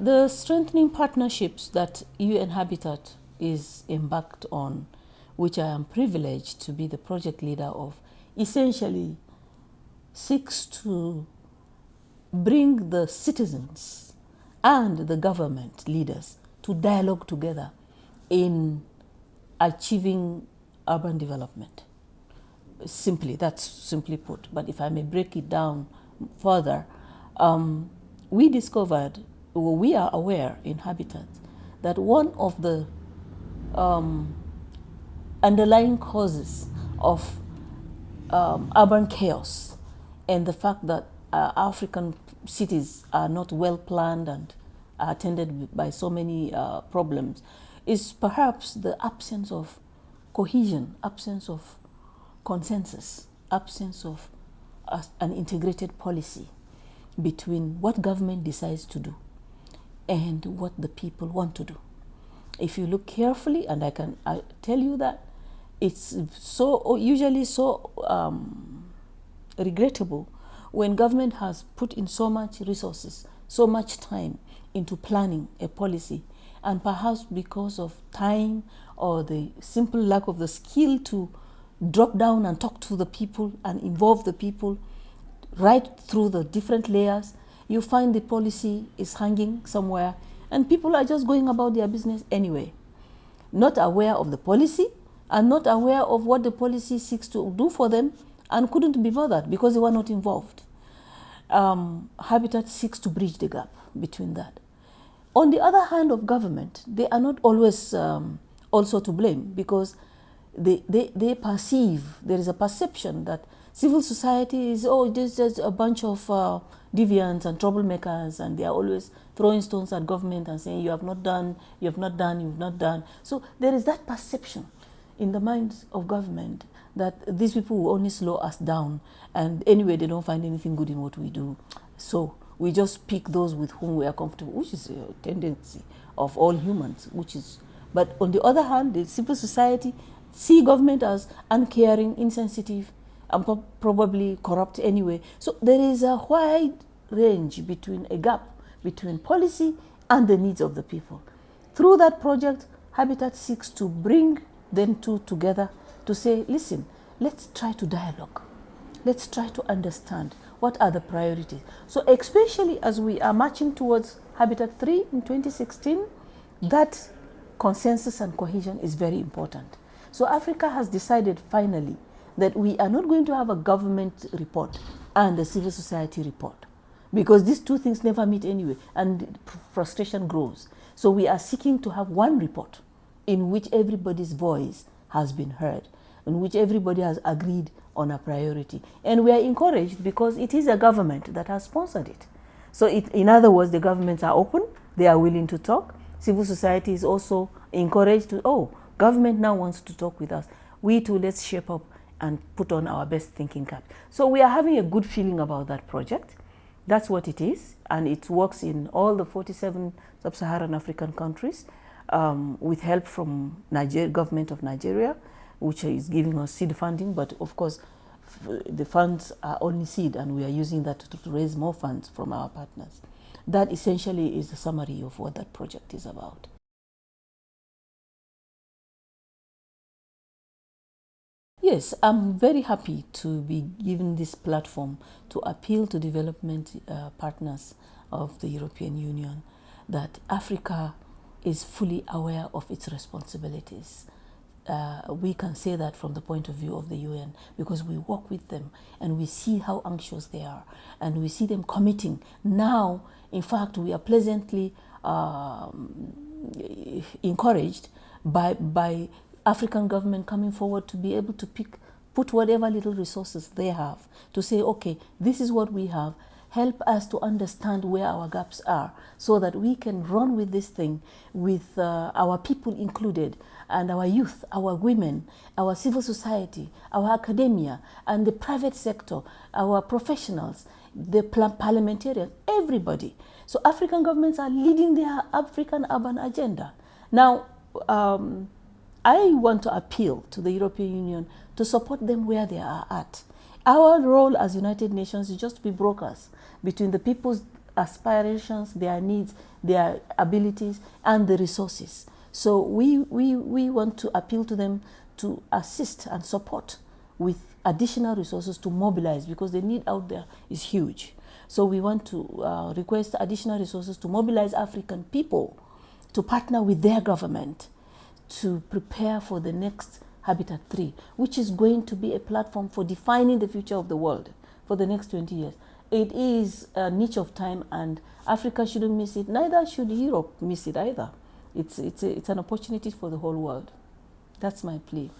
The strengthening partnerships that UN Habitat is embarked on, which I am privileged to be the project leader of, essentially seeks to bring the citizens and the government leaders to dialogue together in achieving urban development. That's simply put. But if I may break it down further, we discovered, or we are aware in Habitat, that one of the underlying causes of urban chaos and the fact that African cities are not well planned and are attended by so many problems is perhaps the absence of cohesion, absence of consensus, absence of an integrated policy between what government decides to do and what the people want to do. If you look carefully, and I tell you that it's usually so regrettable when government has put in so much resources, so much time into planning a policy, and perhaps because of time or the simple lack of the skill to drop down and talk to the people and involve the people right through the different layers, you find the policy is hanging somewhere and people are just going about their business anyway, not aware of the policy and not aware of what the policy seeks to do for them, and couldn't be bothered because they were not involved. Habitat seeks to bridge the gap between that. On the other hand of government, they are not always also to blame, because they perceive, there is a perception that civil society is, this is a bunch of deviants and troublemakers, and they are always throwing stones at government and saying, you have not done, you have not done, you have not done. So there is that perception in the minds of government that these people will only slow us down, and anyway they don't find anything good in what we do, so we just pick those with whom we are comfortable, which is a tendency of all humans, but on the other hand, the civil society see government as uncaring, insensitive, and probably corrupt anyway. So there is a wide range between a gap between policy and the needs of the people. Through that project, Habitat seeks to bring them two together to say, listen, let's try to dialogue. Let's try to understand what are the priorities. So especially as we are marching towards Habitat 3 in 2016, that consensus and cohesion is very important. So Africa has decided finally that we are not going to have a government report and a civil society report, because these two things never meet anyway, and frustration grows. So we are seeking to have one report in which everybody's voice has been heard, in which everybody has agreed on a priority. And we are encouraged because it is a government that has sponsored it. So in other words, the governments are open, they are willing to talk. Civil society is also encouraged to, government now wants to talk with us. We too, let's shape up and put on our best thinking cap. So we are having a good feeling about that project. That's what it is, and it works in all the 47 sub-Saharan African countries with help from government of Nigeria, which is giving us seed funding, but of course the funds are only seed, and we are using that to raise more funds from our partners. That essentially is the summary of what that project is about. Yes, I'm very happy to be given this platform to appeal to development partners of the European Union that Africa is fully aware of its responsibilities. We can say that from the point of view of the UN, because we work with them and we see how anxious they are, and we see them committing. Now, in fact, we are pleasantly encouraged by African government coming forward to be able to put whatever little resources they have to say, okay, this is what we have. Help us to understand where our gaps are so that we can run with this thing with our people included, and our youth, our women, our civil society, our academia, and the private sector, our professionals, the parliamentarians, everybody. So African governments are leading their African urban agenda. Now, I want to appeal to the European Union to support them where they are at. Our role as United Nations is just to be brokers between the people's aspirations, their needs, their abilities, and the resources. So we want to appeal to them to assist and support with additional resources to mobilize, because the need out there is huge. So we want to request additional resources to mobilize African people to partner with their government to prepare for the next Habitat 3, which is going to be a platform for defining the future of the world for the next 20 years. It is a niche of time, and Africa shouldn't miss it. Neither should Europe miss it either. It's an opportunity for the whole world. That's my plea.